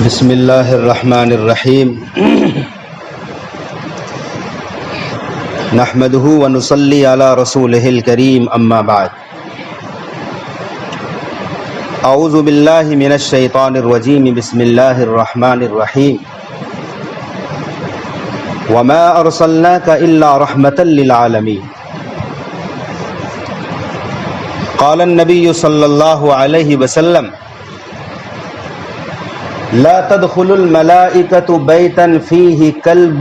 بسم اللہ الرحمن الرحیم نحمده ونصلی علی رسولہ الکریم اما بعد اعوذ باللہ من الشیطان الرجیم بسم اللہ الرحمن الرحیم وما ارسلناک الا رحمتا للعالمین قال النبی صلی اللہ علیہ وسلم لا تدخل الملائکۃ بیتا فیہ کلب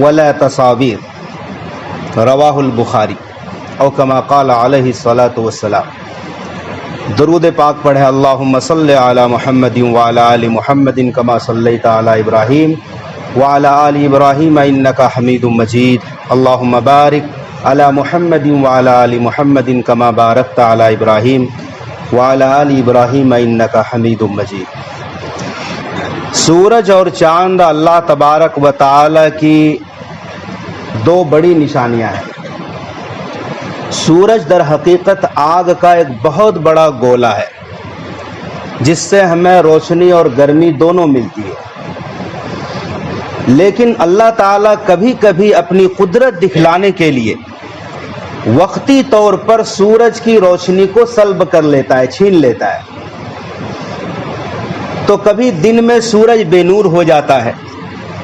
ولا تصاویر رواہ البخاری او کما قال علیہ الصلاۃ والسلام۔ درود پاک پڑھے اللہم صلی علی محمد وعلی آل محمد کما صلیت علی ابراہیم وعلی آل ابراہیم انک حمید مجید، اللہم بارک علی محمد وعلی آل محمد کما بارکت علی ابراہیم وعلی آل ابراہیم انک حمید مجید۔ سورج اور چاند اللہ تبارک و تعالی کی دو بڑی نشانیاں ہیں۔ سورج در حقیقت آگ کا ایک بہت بڑا گولا ہے جس سے ہمیں روشنی اور گرمی دونوں ملتی ہے، لیکن اللہ تعالیٰ کبھی کبھی اپنی قدرت دکھلانے کے لیے وقتی طور پر سورج کی روشنی کو سلب کر لیتا ہے، چھین لیتا ہے۔ تو کبھی دن میں سورج بے نور ہو جاتا ہے،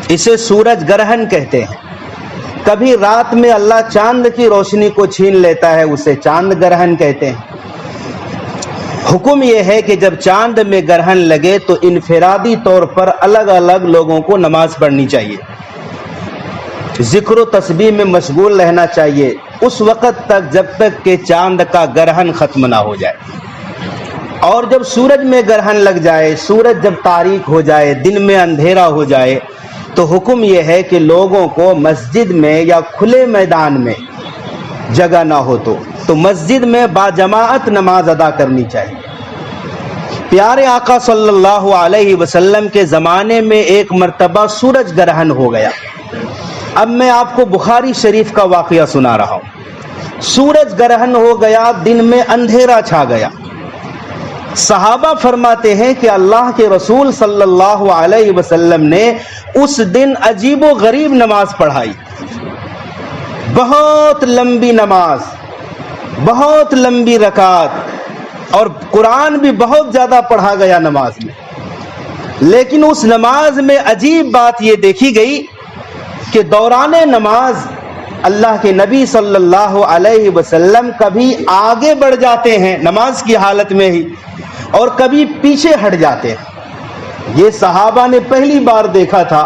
اسے سورج گرہن کہتے ہیں۔ کبھی رات میں اللہ چاند کی روشنی کو چھین لیتا ہے، اسے چاند گرہن کہتے ہیں۔ حکم یہ ہے کہ جب چاند میں گرہن لگے تو انفرادی طور پر الگ الگ لوگوں کو نماز پڑھنی چاہیے، ذکر و تسبیح میں مشغول رہنا چاہیے اس وقت تک جب تک کہ چاند کا گرہن ختم نہ ہو جائے۔ اور جب سورج میں گرہن لگ جائے، سورج جب تاریک ہو جائے، دن میں اندھیرا ہو جائے، تو حکم یہ ہے کہ لوگوں کو مسجد میں یا کھلے میدان میں جگہ نہ ہو تو مسجد میں باجماعت نماز ادا کرنی چاہیے۔ پیارے آقا صلی اللہ علیہ وسلم کے زمانے میں ایک مرتبہ سورج گرہن ہو گیا۔ اب میں آپ کو بخاری شریف کا واقعہ سنا رہا ہوں۔ سورج گرہن ہو گیا، دن میں اندھیرا چھا گیا۔ صحابہ فرماتے ہیں کہ اللہ کے رسول صلی اللہ علیہ وسلم نے اس دن عجیب و غریب نماز پڑھائی، بہت لمبی نماز، بہت لمبی رکعت، اور قرآن بھی بہت زیادہ پڑھا گیا نماز میں۔ لیکن اس نماز میں عجیب بات یہ دیکھی گئی کہ دوران نماز اللہ کے نبی صلی اللہ علیہ وسلم کبھی آگے بڑھ جاتے ہیں نماز کی حالت میں ہی، اور کبھی پیچھے ہٹ جاتے ہیں۔ یہ صحابہ نے پہلی بار دیکھا تھا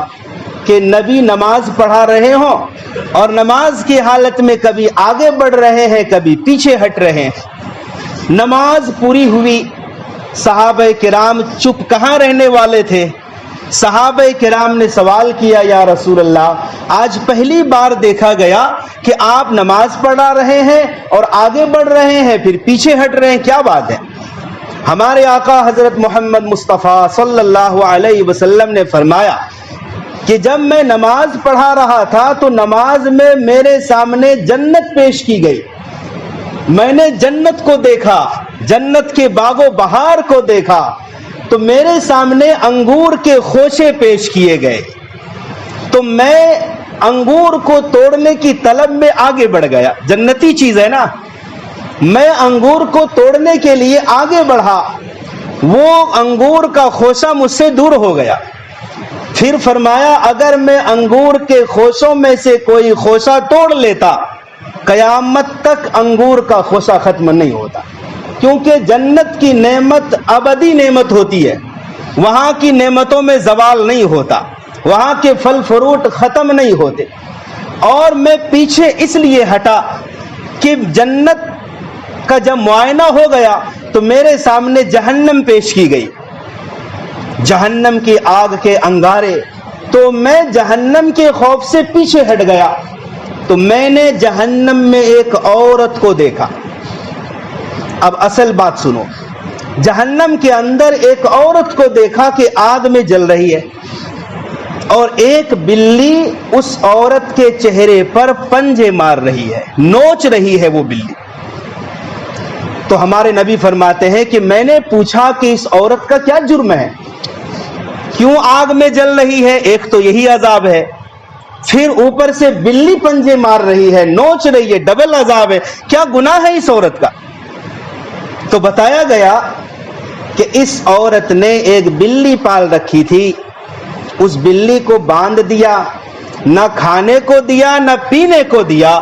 کہ نبی نماز پڑھا رہے ہوں اور نماز کی حالت میں کبھی آگے بڑھ رہے ہیں، کبھی پیچھے ہٹ رہے ہیں۔ نماز پوری ہوئی، صحابہ کرام چپ کہاں رہنے والے تھے؟ صحابہ کرام نے سوال کیا، یا رسول اللہ، آج پہلی بار دیکھا گیا کہ آپ نماز پڑھا رہے ہیں اور آگے بڑھ رہے ہیں، پھر پیچھے ہٹ رہے ہیں، کیا بات ہے؟ ہمارے آقا حضرت محمد مصطفیٰ صلی اللہ علیہ وسلم نے فرمایا کہ جب میں نماز پڑھا رہا تھا تو نماز میں میرے سامنے جنت پیش کی گئی، میں نے جنت کو دیکھا، جنت کے باغ و بہار کو دیکھا، تو میرے سامنے انگور کے خوشے پیش کیے گئے، تو میں انگور کو توڑنے کی طلب میں آگے بڑھ گیا۔ جنتی چیز ہے نا، میں انگور کو توڑنے کے لیے آگے بڑھا، وہ انگور کا خوشہ مجھ سے دور ہو گیا۔ پھر فرمایا اگر میں انگور کے خوشوں میں سے کوئی خوشہ توڑ لیتا، قیامت تک انگور کا خوشہ ختم نہیں ہوتا، کیونکہ جنت کی نعمت ابدی نعمت ہوتی ہے، وہاں کی نعمتوں میں زوال نہیں ہوتا، وہاں کے پھل فروٹ ختم نہیں ہوتے۔ اور میں پیچھے اس لیے ہٹا کہ جنت کا جب معائنہ ہو گیا تو میرے سامنے جہنم پیش کی گئی، جہنم کی آگ کے انگارے، تو میں جہنم کے خوف سے پیچھے ہٹ گیا، تو میں نے جہنم میں ایک عورت کو دیکھا۔ اب اصل بات سنو، جہنم کے اندر ایک عورت کو دیکھا کہ آگ میں جل رہی ہے، اور ایک بلی اس عورت کے چہرے پر پنجے مار رہی ہے، نوچ رہی ہے وہ بلی۔ تو ہمارے نبی فرماتے ہیں کہ میں نے پوچھا کہ اس عورت کا کیا جرم ہے، کیوں آگ میں جل رہی ہے؟ ایک تو یہی عذاب ہے، پھر اوپر سے بلی پنجے مار رہی ہے، نوچ رہی ہے، ڈبل عذاب ہے. کیا گناہ ہے اس عورت کا؟ تو بتایا گیا کہ اس عورت نے ایک بلی پال رکھی تھی، اس بلی کو باندھ دیا، نہ کھانے کو دیا نہ پینے کو دیا،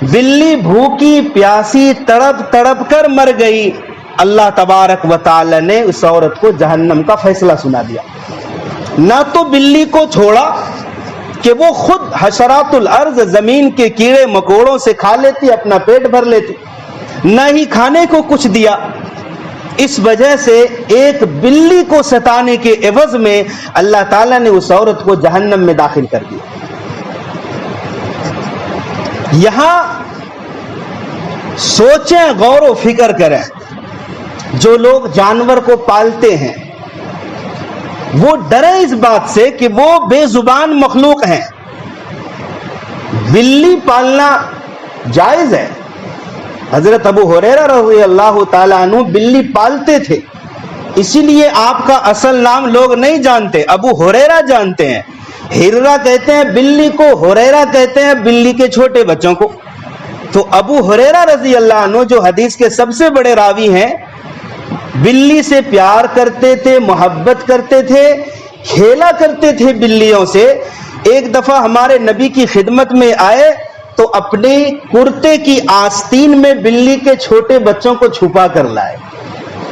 بلی بھوکی پیاسی تڑپ تڑپ کر مر گئی. اللہ تبارک و تعالی نے اس عورت کو جہنم کا فیصلہ سنا دیا. نہ تو بلی کو چھوڑا کہ وہ خود حشرات الارض زمین کے کیڑے مکوڑوں سے کھا لیتی، اپنا پیٹ بھر لیتی، نہ ہی کھانے کو کچھ دیا. اس وجہ سے ایک بلی کو ستانے کے عوض میں اللہ تعالیٰ نے اس عورت کو جہنم میں داخل کر دیا. یہاں سوچیں، غور و فکر کریں. جو لوگ جانور کو پالتے ہیں وہ ڈریں اس بات سے کہ وہ بے زبان مخلوق ہیں. بلی پالنا جائز ہے. حضرت ابو ہریرہ رضی اللہ تعالیٰ عنہ بلی پالتے تھے، اسی لیے آپ کا اصل نام لوگ نہیں جانتے، ابو ہریرہ جانتے ہیں. ہررہ کہتے ہیں بلی کو، ہریرہ کہتے ہیں بلی کے چھوٹے بچوں کو. تو ابو ہریرہ رضی اللہ عنہ جو حدیث کے سب سے بڑے راوی ہیں، بلی سے پیار کرتے تھے، محبت کرتے تھے، کھیلا کرتے تھے بلیوں سے. ایک دفعہ ہمارے نبی کی خدمت میں آئے تو اپنے کرتے کی آستین میں بلی کے چھوٹے بچوں کو چھپا کر لائے.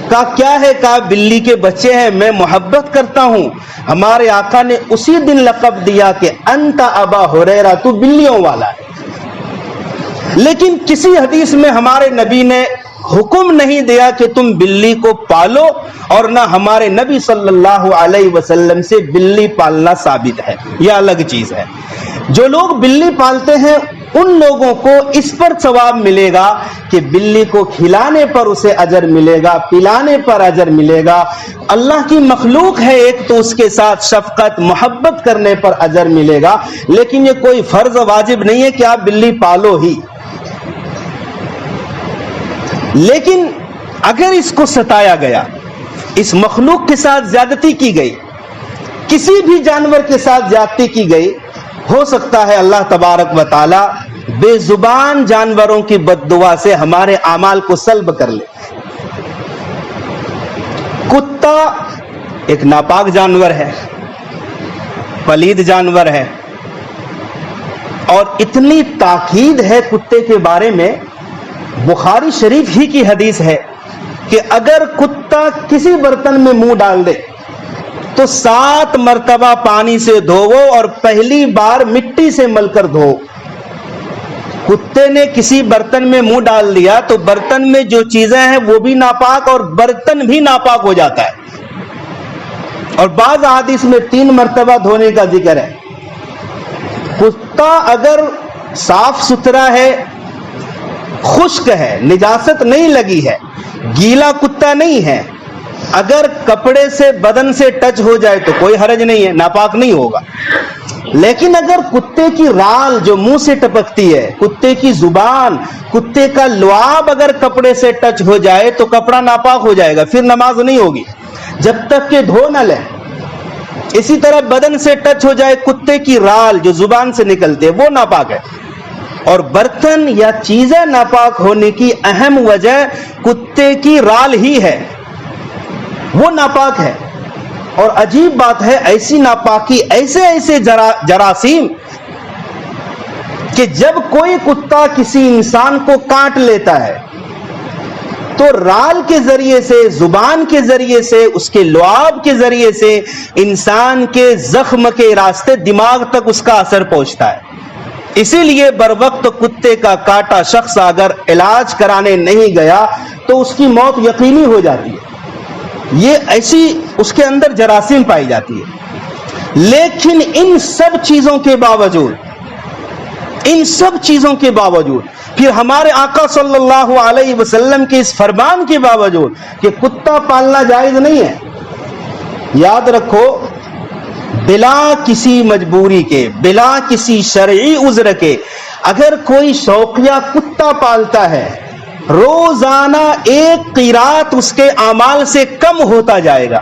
کہا کیا ہے؟ کہا بلی کے بچے ہیں، میں محبت کرتا ہوں. ہمارے آقا نے اسی دن لقب دیا کہ انت ابا ہریرہ، تو بلیوں والا ہے. لیکن کسی حدیث میں ہمارے نبی نے حکم نہیں دیا کہ تم بلی کو پالو، اور نہ ہمارے نبی صلی اللہ علیہ وسلم سے بلی پالنا ثابت ہے. یہ الگ چیز ہے. جو لوگ بلی پالتے ہیں ان لوگوں کو اس پر ثواب ملے گا کہ بلی کو کھلانے پر اسے اجر ملے گا، پلانے پر اجر ملے گا. اللہ کی مخلوق ہے ایک، تو اس کے ساتھ شفقت محبت کرنے پر اجر ملے گا. لیکن یہ کوئی فرض واجب نہیں ہے کہ آپ بلی پالو ہی. لیکن اگر اس کو ستایا گیا، اس مخلوق کے ساتھ زیادتی کی گئی، کسی بھی جانور کے ساتھ زیادتی کی گئی، ہو سکتا ہے اللہ تبارک و تعالی بے زبان جانوروں کی بد دعا سے ہمارے اعمال کو سلب کر لے. کتا ایک ناپاک جانور ہے، پلید جانور ہے، اور اتنی تاکید ہے کتے کے بارے میں، بخاری شریف ہی کی حدیث ہے کہ اگر کتا کسی برتن میں منہ ڈال دے تو 7 مرتبہ پانی سے دھوو اور پہلی بار مٹی سے مل کر دھو. کتے نے کسی برتن میں منہ ڈال دیا تو برتن میں جو چیزیں ہیں وہ بھی ناپاک اور برتن بھی ناپاک ہو جاتا ہے. اور بعض احادیث میں 3 مرتبہ دھونے کا ذکر ہے. کتا اگر صاف ستھرا ہے، خشک ہے، نجاست نہیں لگی ہے، گیلا کتا نہیں ہے، اگر کپڑے سے بدن سے ٹچ ہو جائے تو کوئی حرج نہیں ہے، ناپاک نہیں ہوگا. لیکن اگر کتے کی رال جو منہ سے ٹپکتی ہے، کتے کی زبان، کتے کا لعاب اگر کپڑے سے ٹچ ہو جائے تو کپڑا ناپاک ہو جائے گا، پھر نماز نہیں ہوگی جب تک کہ دھو نہ لیں. اسی طرح بدن سے ٹچ ہو جائے کتے کی رال جو زبان سے نکلتے ہے، وہ ناپاک ہے. اور برتن یا چیزیں ناپاک ہونے کی اہم وجہ کتے کی رال ہی ہے، وہ ناپاک ہے. اور عجیب بات ہے، ایسی ناپاکی، ایسے جراثیم کہ جب کوئی کتا کسی انسان کو کاٹ لیتا ہے تو رال کے ذریعے سے، زبان کے ذریعے سے، اس کے لعاب کے ذریعے سے انسان کے زخم کے راستے دماغ تک اس کا اثر پہنچتا ہے. اسی لیے بر وقت کتے کا کاٹا شخص اگر علاج کرانے نہیں گیا تو اس کی موت یقینی ہو جاتی ہے. یہ ایسی اس کے اندر جراثیم پائی جاتی ہے. لیکن ان سب چیزوں کے باوجود پھر ہمارے آقا صلی اللہ علیہ وسلم کے اس فرمان کے باوجود کہ کتا پالنا جائز نہیں ہے، یاد رکھو، بلا کسی مجبوری کے، بلا کسی شرعی عذر کے اگر کوئی شوقیہ کتا پالتا ہے، روزانہ 1 قیرات اس کے اعمال سے کم ہوتا جائے گا.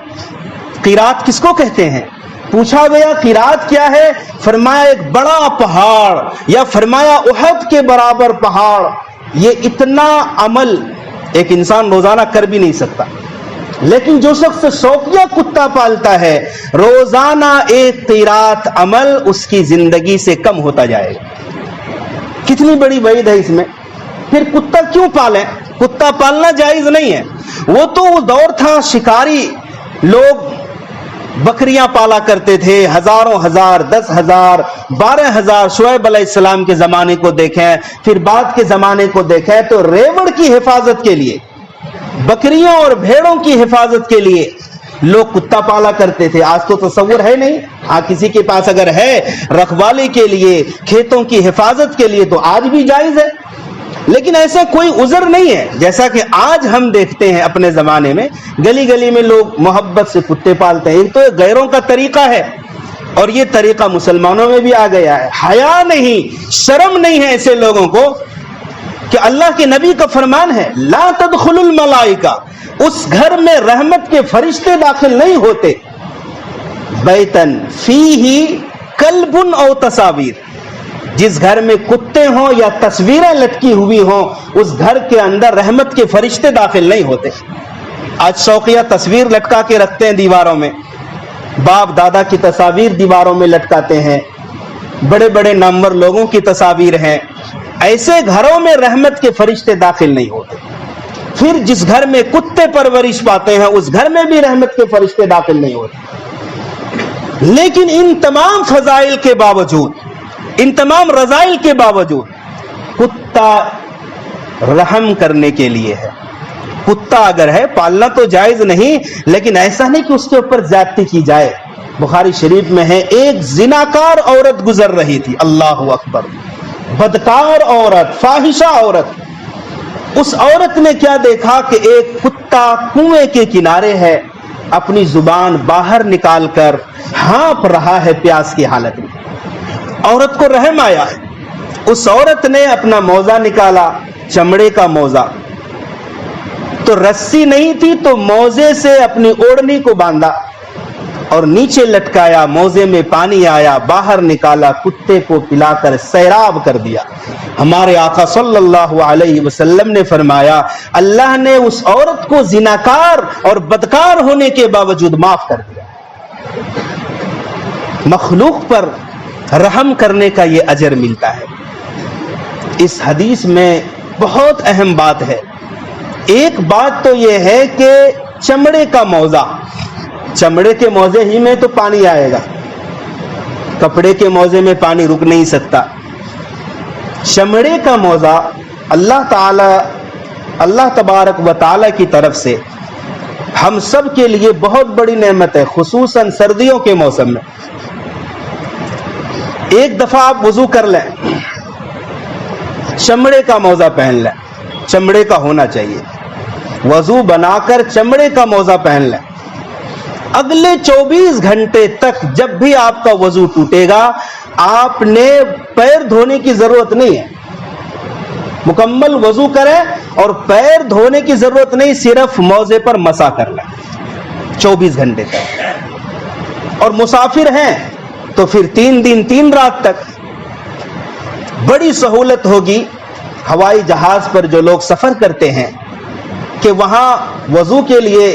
قیرات کس کو کہتے ہیں؟ پوچھا گیا قرات کیا ہے؟ فرمایا ایک بڑا پہاڑ، یا فرمایا احد کے برابر پہاڑ۔ یہ اتنا عمل ایک انسان روزانہ کر بھی نہیں سکتا، لیکن جو شخص شوقیہ کتا پالتا ہے، روزانہ ایک قرات عمل اس کی زندگی سے کم ہوتا جائے گا۔ کتنی بڑی وعید ہے اس میں۔ پھر کتا کیوں پالیں؟ کتا پالنا جائز نہیں ہے۔ وہ تو وہ دور تھا شکاری لوگ بکریاں پالا کرتے تھے، ہزاروں ہزار، 10,000، 12,000۔ شعیب علیہ السلام کے زمانے کو دیکھیں، پھر بعد کے زمانے کو دیکھیں تو ریوڑ کی حفاظت کے لیے، بکریوں اور بھیڑوں کی حفاظت کے لیے لوگ کتا پالا کرتے تھے۔ آج تو تصور ہے نہیں، ہاں کسی کے پاس اگر ہے رکھوالی کے لیے، کھیتوں کی حفاظت کے لیے تو آج بھی جائز ہے، لیکن ایسا کوئی عذر نہیں ہے۔ جیسا کہ آج ہم دیکھتے ہیں اپنے زمانے میں گلی گلی میں لوگ محبت سے کتے پالتے ہیں، یہ تو غیروں کا طریقہ ہے، اور یہ طریقہ مسلمانوں میں بھی آ گیا ہے۔ حیا نہیں، شرم نہیں ہے ایسے لوگوں کو کہ اللہ کے نبی کا فرمان ہے لا تدخل الملائکہ، اس گھر میں رحمت کے فرشتے داخل نہیں ہوتے، بیتن فیہ کلب او تصاویر، جس گھر میں کتے ہوں یا تصویریں لٹکی ہوئی ہوں اس گھر کے اندر رحمت کے فرشتے داخل نہیں ہوتے۔ آج شوقیہ تصویر لٹکا کے رکھتے ہیں دیواروں میں، باپ دادا کی تصاویر دیواروں میں لٹکاتے ہیں، بڑے بڑے نامور لوگوں کی تصاویر ہیں۔ ایسے گھروں میں رحمت کے فرشتے داخل نہیں ہوتے۔ پھر جس گھر میں کتے پرورش پاتے ہیں اس گھر میں بھی رحمت کے فرشتے داخل نہیں ہوتے۔ لیکن ان تمام فضائل کے باوجود، ان تمام رذائل کے باوجود کتا رحم کرنے کے لیے ہے۔ کتا اگر ہے پالنا تو جائز نہیں، لیکن ایسا نہیں کہ اس کے اوپر زیادتی کی جائے۔ بخاری شریف میں ہے ایک زناکار عورت گزر رہی تھی، اللہ اکبر، بدکار عورت، فاحشہ عورت۔ اس عورت نے کیا دیکھا کہ ایک کتا کنویں کے کنارے ہے، اپنی زبان باہر نکال کر ہانپ رہا ہے پیاس کی حالت میں۔ عورت کو رحم آیا ہے، اس عورت نے اپنا موزہ نکالا، چمڑے کا موزہ، تو رسی نہیں تھی تو موزے سے اپنی اوڑھنی کو باندھا اور نیچے لٹکایا، موزے میں پانی آیا، باہر نکالا، کتے کو پلا کر سیراب کر دیا۔ ہمارے آقا صلی اللہ علیہ وسلم نے فرمایا اللہ نے اس عورت کو زناکار اور بدکار ہونے کے باوجود معاف کر دیا۔ مخلوق پر رحم کرنے کا یہ اجر ملتا ہے۔ اس حدیث میں بہت اہم بات ہے۔ ایک بات تو یہ ہے کہ چمڑے کا موزہ، چمڑے کے موزے ہی میں تو پانی آئے گا، کپڑے کے موزے میں پانی رک نہیں سکتا۔ چمڑے کا موزہ اللہ تبارک و تعالی کی طرف سے ہم سب کے لیے بہت بڑی نعمت ہے، خصوصاً سردیوں کے موسم میں۔ ایک دفعہ آپ وضو کر لیں، چمڑے کا موزہ پہن لیں، چمڑے کا ہونا چاہیے، وضو بنا کر چمڑے کا موزہ پہن لیں، اگلے 24 گھنٹے تک جب بھی آپ کا وضو ٹوٹے گا آپ نے پیر دھونے کی ضرورت نہیں ہے، مکمل وضو کریں اور پیر دھونے کی ضرورت نہیں، صرف موزے پر مسح کر لیں 24 گھنٹے تک۔ اور مسافر ہیں تو پھر 3 دن 3 رات تک۔ بڑی سہولت ہوگی ہوائی جہاز پر جو لوگ سفر کرتے ہیں کہ وہاں وضو کے لیے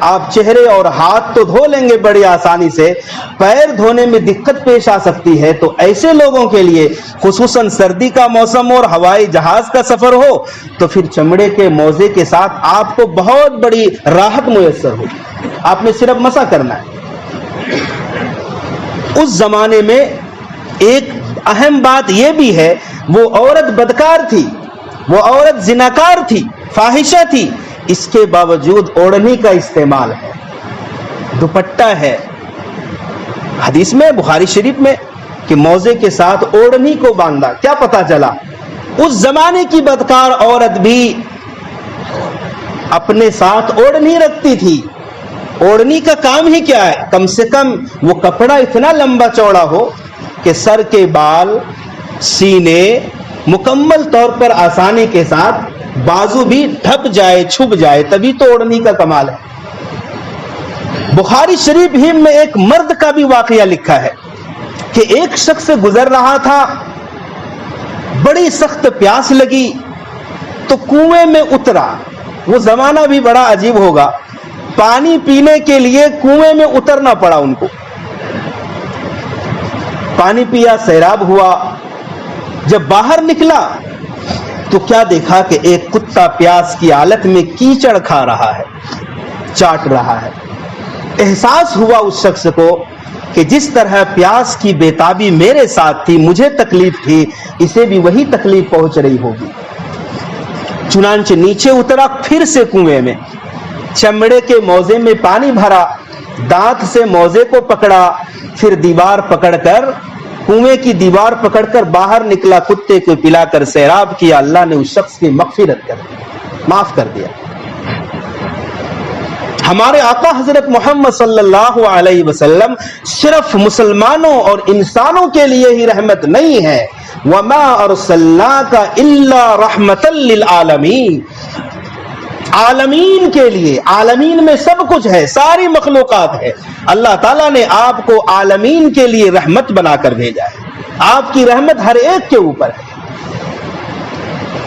آپ چہرے اور ہاتھ تو دھو لیں گے بڑی آسانی سے، پیر دھونے میں دقت پیش آ سکتی ہے، تو ایسے لوگوں کے لیے خصوصاً سردی کا موسم اور ہوائی جہاز کا سفر ہو تو پھر چمڑے کے موزے کے ساتھ آپ کو بہت بڑی راحت میسر ہوگی، آپ نے صرف مسح کرنا ہے۔ اس زمانے میں ایک اہم بات یہ بھی ہے، وہ عورت بدکار تھی، وہ عورت زناکار تھی، فاحشہ تھی، اس کے باوجود اوڑھنی کا استعمال ہے، دوپٹہ ہے۔ حدیث میں بخاری شریف میں کہ موزے کے ساتھ اوڑھنی کو باندھا۔ کیا پتا چلا اس زمانے کی بدکار عورت بھی اپنے ساتھ اوڑھنی رکھتی تھی۔ اوڑھنی کا کام ہی کیا ہے؟ کم سے کم وہ کپڑا اتنا لمبا چوڑا ہو کہ سر کے بال، سینے مکمل طور پر آسانی کے ساتھ، بازو بھی ڈھپ جائے، چھپ جائے، تبھی تو اوڑھنی کا کمال ہے۔ بخاری شریف ہی میں ایک مرد کا بھی واقعہ لکھا ہے کہ ایک شخص گزر رہا تھا، بڑی سخت پیاس لگی تو کنویں میں اترا. وہ زمانہ بھی بڑا عجیب ہوگا، پانی پینے کے لیے کنویں میں اترنا پڑا ان کو. پانی پیا، سیراب ہوا. جب باہر نکلا تو کیا دیکھا کہ ایک کتا پیاس کی حالت میں کیچڑ کھا رہا ہے، چاٹ رہا ہے. احساس ہوا اس شخص کو کہ جس طرح پیاس کی بےتابی میرے ساتھ تھی، مجھے تکلیف تھی، اسے بھی وہی تکلیف پہنچ رہی ہوگی. چنانچہ نیچے اترا، پھر سے کنویں میں چمڑے کے موزے میں پانی بھرا، دانت سے موزے کو پکڑا، پھر دیوار پکڑ کر، کنویں کی دیوار پکڑ کر باہر نکلا، کتے کو پلا کر سیراب کیا. اللہ نے اس شخص کی مغفرت کر دی، معاف کر دیا. ہمارے آقا حضرت محمد صلی اللہ علیہ وسلم صرف مسلمانوں اور انسانوں کے لیے ہی رحمت نہیں ہے، وَمَا أَرْسَلْنَاكَ إِلَّا رَحْمَةً لِلْعَالَمِينَ، عالمین کے لیے. عالمین میں سب کچھ ہے، ساری مخلوقات ہے. اللہ تعالیٰ نے آپ کو عالمین کے لیے رحمت بنا کر بھیجا ہے. آپ کی رحمت ہر ایک کے اوپر ہے.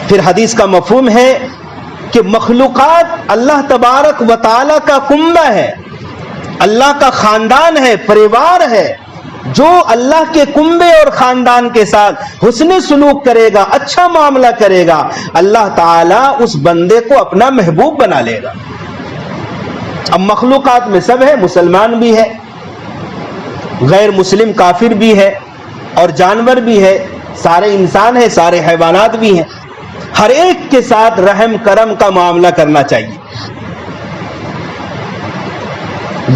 پھر حدیث کا مفہوم ہے کہ مخلوقات اللہ تبارک و تعالی کا کنبہ ہے، اللہ کا خاندان ہے، پریوار ہے. جو اللہ کے کنبے اور خاندان کے ساتھ حسن سلوک کرے گا، اچھا معاملہ کرے گا، اللہ تعالیٰ اس بندے کو اپنا محبوب بنا لے گا. اب مخلوقات میں سب ہے، مسلمان بھی ہے، غیر مسلم کافر بھی ہے، اور جانور بھی ہے، سارے انسان ہیں، سارے حیوانات بھی ہیں. ہر ایک کے ساتھ رحم کرم کا معاملہ کرنا چاہیے.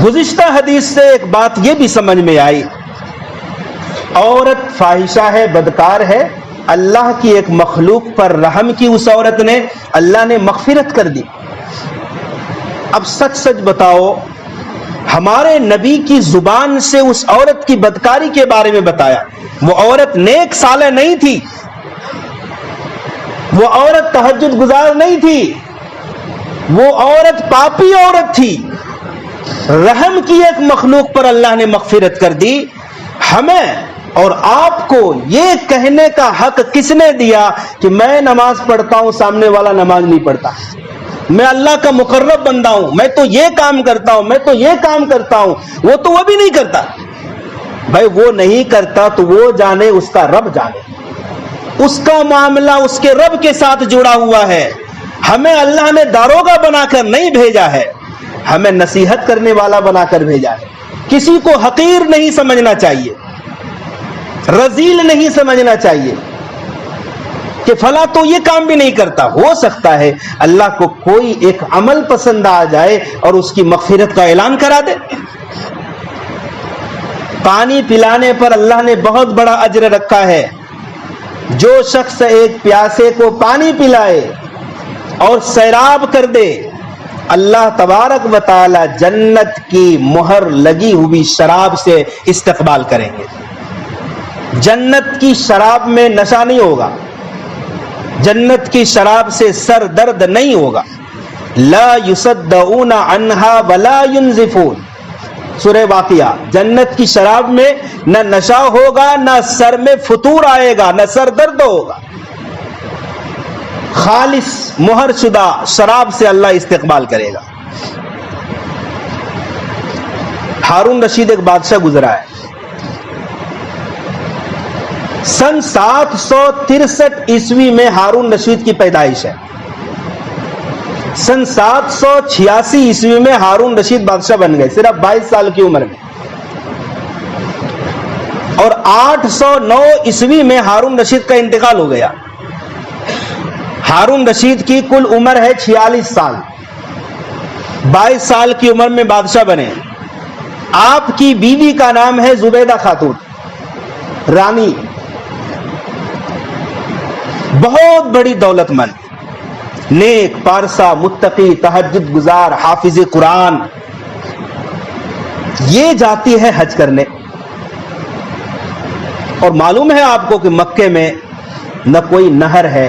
گزشتہ حدیث سے ایک بات یہ بھی سمجھ میں آئی، عورت فاحشہ ہے، بدکار ہے، اللہ کی ایک مخلوق پر رحم کی اس عورت نے، اللہ نے مغفرت کر دی. اب سچ سچ بتاؤ، ہمارے نبی کی زبان سے اس عورت کی بدکاری کے بارے میں بتایا. وہ عورت نیک صالح نہیں تھی، وہ عورت تہجد گزار نہیں تھی، وہ عورت پاپی عورت تھی. رحم کی ایک مخلوق پر اللہ نے مغفرت کر دی. ہمیں اور آپ کو یہ کہنے کا حق کس نے دیا کہ میں نماز پڑھتا ہوں، سامنے والا نماز نہیں پڑھتا، میں اللہ کا مقرب بندہ ہوں، میں تو یہ کام کرتا ہوں، میں تو یہ کام کرتا ہوں، وہ بھی نہیں کرتا. بھائی وہ نہیں کرتا تو وہ جانے، اس کا رب جانے، اس کا معاملہ اس کے رب کے ساتھ جڑا ہوا ہے. ہمیں اللہ نے داروغہ بنا کر نہیں بھیجا ہے، ہمیں نصیحت کرنے والا بنا کر بھیجا ہے. کسی کو حقیر نہیں سمجھنا چاہیے، رذیل نہیں سمجھنا چاہیے کہ فلاں تو یہ کام بھی نہیں کرتا. ہو سکتا ہے اللہ کو کوئی ایک عمل پسند آ جائے اور اس کی مغفرت کا اعلان کرا دے. پانی پلانے پر اللہ نے بہت بڑا اجر رکھا ہے. جو شخص ایک پیاسے کو پانی پلائے اور سیراب کر دے، اللہ تبارک و تعالی جنت کی مہر لگی ہوئی شراب سے استقبال کریں گے. جنت کی شراب میں نشہ نہیں ہوگا، جنت کی شراب سے سر درد نہیں ہوگا. لا يصدعون عنها ولا ينزفون، سورہ واقعہ. جنت کی شراب میں نہ نشہ ہوگا، نہ سر میں فطور آئے گا، نہ سر درد ہوگا. خالص مہر شدہ شراب سے اللہ استقبال کرے گا. ہارون رشید ایک بادشاہ گزرا ہے، سن 763 عیسوی میں ہارون رشید کی پیدائش ہے. سن 786 عیسوی میں ہارون رشید بادشاہ بن گئے، صرف 22 سال کی عمر میں. اور 809 عیسوی میں ہارون رشید کا انتقال ہو گیا. ہارون رشید کی کل عمر ہے 46 سال. 22 سال کی عمر میں بادشاہ بنے. آپ کی بیوی کا نام ہے زبیدہ خاتون رانی، بہت بڑی دولت مند، نیک، پارسا، متقی، تہجد گزار، حافظ قرآن. یہ جاتی ہے حج کرنے. اور معلوم ہے آپ کو کہ مکے میں نہ کوئی نہر ہے،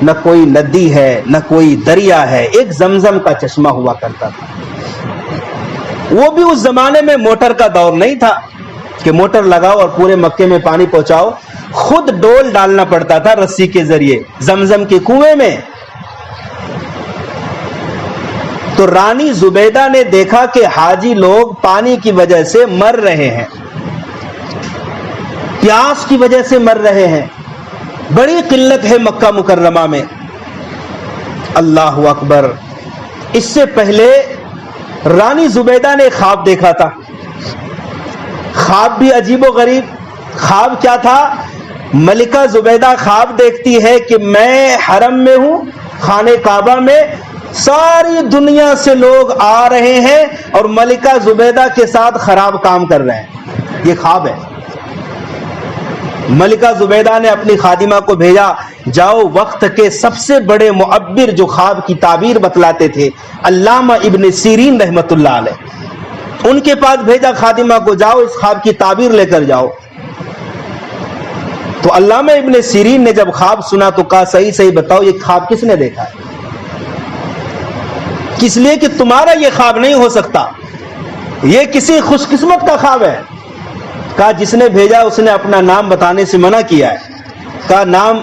نہ کوئی ندی ہے، نہ کوئی دریا ہے. ایک زمزم کا چشمہ ہوا کرتا تھا. وہ بھی اس زمانے میں موٹر کا دور نہیں تھا کہ موٹر لگاؤ اور پورے مکے میں پانی پہنچاؤ، خود ڈول ڈالنا پڑتا تھا رسی کے ذریعے زمزم کے کنویں میں۔ تو رانی زبیدہ نے دیکھا کہ حاجی لوگ پانی کی وجہ سے مر رہے ہیں، پیاس کی وجہ سے مر رہے ہیں، بڑی قلت ہے مکہ مکرمہ میں۔ اللہ اکبر! اس سے پہلے رانی زبیدہ نے خواب دیکھا تھا، خواب بھی عجیب و غریب۔ خواب کیا تھا؟ ملکہ زبیدہ خواب دیکھتی ہے کہ میں حرم میں ہوں، خانہ کعبہ میں، ساری دنیا سے لوگ آ رہے ہیں اور ملکہ زبیدہ کے ساتھ خراب کام کر رہے ہیں۔ یہ خواب ہے۔ ملکہ زبیدہ نے اپنی خادمہ کو بھیجا، جاؤ وقت کے سب سے بڑے معبر جو خواب کی تعبیر بتلاتے تھے، علامہ ابن سیرین رحمت اللہ علیہ، ان کے پاس بھیجا خادمہ کو، جاؤ اس خواب کی تعبیر لے کر جاؤ۔ تو علامہ ابن سیرین نے جب خواب سنا تو کہا صحیح صحیح بتاؤ یہ خواب کس نے دیکھا ہے؟ کس لیے کہ تمہارا یہ خواب نہیں ہو سکتا، یہ کسی خوش قسمت کا خواب ہے۔ کہا جس نے بھیجا اس نے اپنا نام بتانے سے منع کیا ہے۔ کہا نام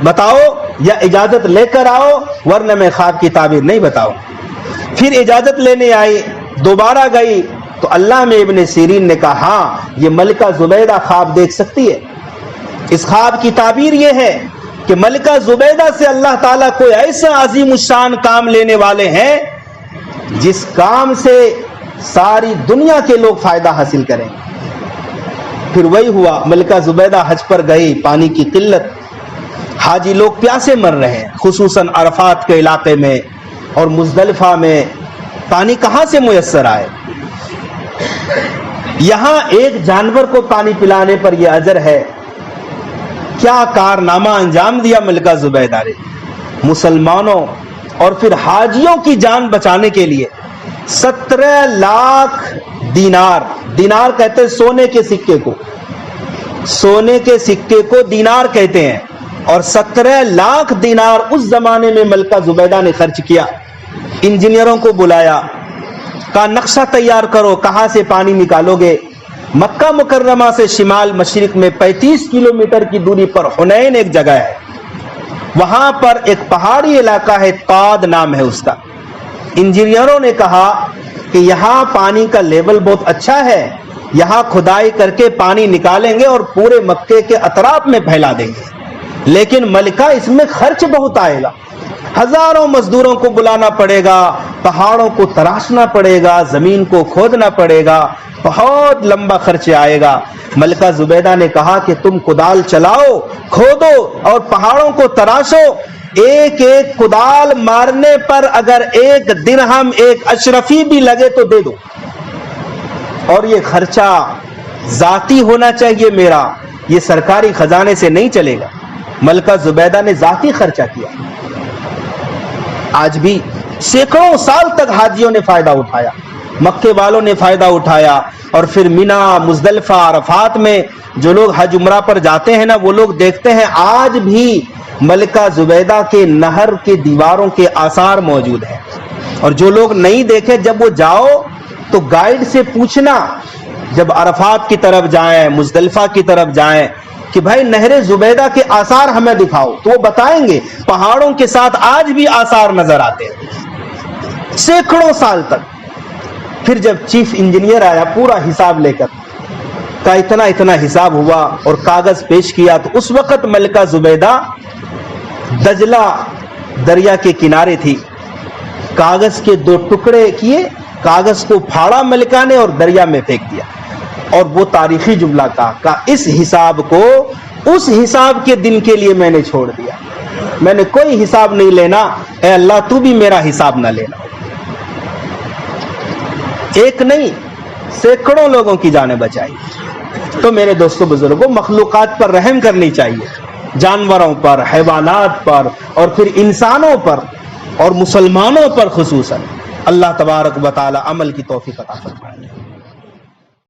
بتاؤ یا اجازت لے کر آؤ ورنہ میں خواب کی تعبیر نہیں بتاؤں۔ پھر اجازت لینے آئی، دوبارہ گئی تو علامہ ابن سیرین نے کہا ہاں یہ ملکہ زبیدہ خواب دیکھ سکتی ہے۔ اس خواب کی تعبیر یہ ہے کہ ملکہ زبیدہ سے اللہ تعالیٰ کوئی ایسا عظیم الشان کام لینے والے ہیں جس کام سے ساری دنیا کے لوگ فائدہ حاصل کریں۔ پھر وہی ہوا، ملکہ زبیدہ حج پر گئی، پانی کی قلت، حاجی لوگ پیاسے مر رہے ہیں، خصوصاً عرفات کے علاقے میں اور مزدلفہ میں پانی کہاں سے میسر آئے؟ یہاں ایک جانور کو پانی پلانے پر یہ اجر ہے۔ کیا کارنامہ انجام دیا ملکہ زبیدہ نے! مسلمانوں اور پھر حاجیوں کی جان بچانے کے لیے 17 لاکھ دینار، دینار کہتے ہیں سونے کے سکے کو، سونے کے سکے کو دینار کہتے ہیں، اور 17 لاکھ دینار اس زمانے میں ملکہ زبیدہ نے خرچ کیا۔ انجینئروں کو بلایا، کہا نقشہ تیار کرو کہاں سے پانی نکالو گے۔ مکہ مکرمہ سے شمال مشرق میں 35 کلومیٹر کی دوری پر حنین ایک جگہ ہے، وہاں پر ایک پہاڑی علاقہ ہے، طاد نام ہے اس کا۔ انجینئروں نے کہا کہ یہاں پانی کا لیول بہت اچھا ہے، یہاں کھدائی کر کے پانی نکالیں گے اور پورے مکے کے اطراف میں پھیلا دیں گے، لیکن ملکہ اس میں خرچ بہت آئے گا، ہزاروں مزدوروں کو بلانا پڑے گا، پہاڑوں کو تراشنا پڑے گا، زمین کو کھودنا پڑے گا، بہت لمبا خرچ آئے گا۔ ملکہ زبیدہ نے کہا کہ تم کدال چلاؤ، کھودو اور پہاڑوں کو تراشو، ایک ایک کدال مارنے پر اگر 1 درہم 1 اشرفی بھی لگے تو دے دو، اور یہ خرچہ ذاتی ہونا چاہیے میرا، یہ سرکاری خزانے سے نہیں چلے گا۔ ملکہ زبیدہ نے ذاتی خرچہ کیا۔ آج بھی سینکڑوں سال تک حاجیوں نے فائدہ اٹھایا، مکے والوں نے فائدہ اٹھایا، اور پھر مینا، مزدلفہ، عرفات میں جو لوگ حج عمرہ پر جاتے ہیں نا، وہ لوگ دیکھتے ہیں آج بھی ملکہ زبیدہ کے نہر کے دیواروں کے آثار موجود ہیں۔ اور جو لوگ نہیں دیکھے، جب وہ جاؤ تو گائیڈ سے پوچھنا، جب عرفات کی طرف جائیں، مزدلفہ کی طرف جائیں، کہ بھائی نہر زبیدہ کے آثار ہمیں دکھاؤ، تو وہ بتائیں گے پہاڑوں کے ساتھ آج بھی آثار نظر آتے ہیں سینکڑوں سال تک۔ پھر جب چیف انجینئر آیا پورا حساب لے کر، کا اتنا حساب ہوا اور کاغذ پیش کیا، تو اس وقت ملکہ زبیدہ دجلہ دریا کے کنارے تھی، کاغذ کے 2 ٹکڑے کیے، کاغذ کو پھاڑا ملکہ نے اور دریا میں پھینک دیا، اور وہ تاریخی جملہ کہا اس حساب کو اس حساب کے دن کے لیے میں نے چھوڑ دیا، میں نے کوئی حساب نہیں لینا، اے اللہ تو بھی میرا حساب نہ لینا۔ ایک نہیں سینکڑوں لوگوں کی جانیں بچائی۔ تو میرے دوستو بزرگوں، مخلوقات پر رحم کرنی چاہیے، جانوروں پر، حیوانات پر، اور پھر انسانوں پر اور مسلمانوں پر خصوصاً۔ اللہ تبارک و تعالی عمل کی توفیق عطا فرمائے۔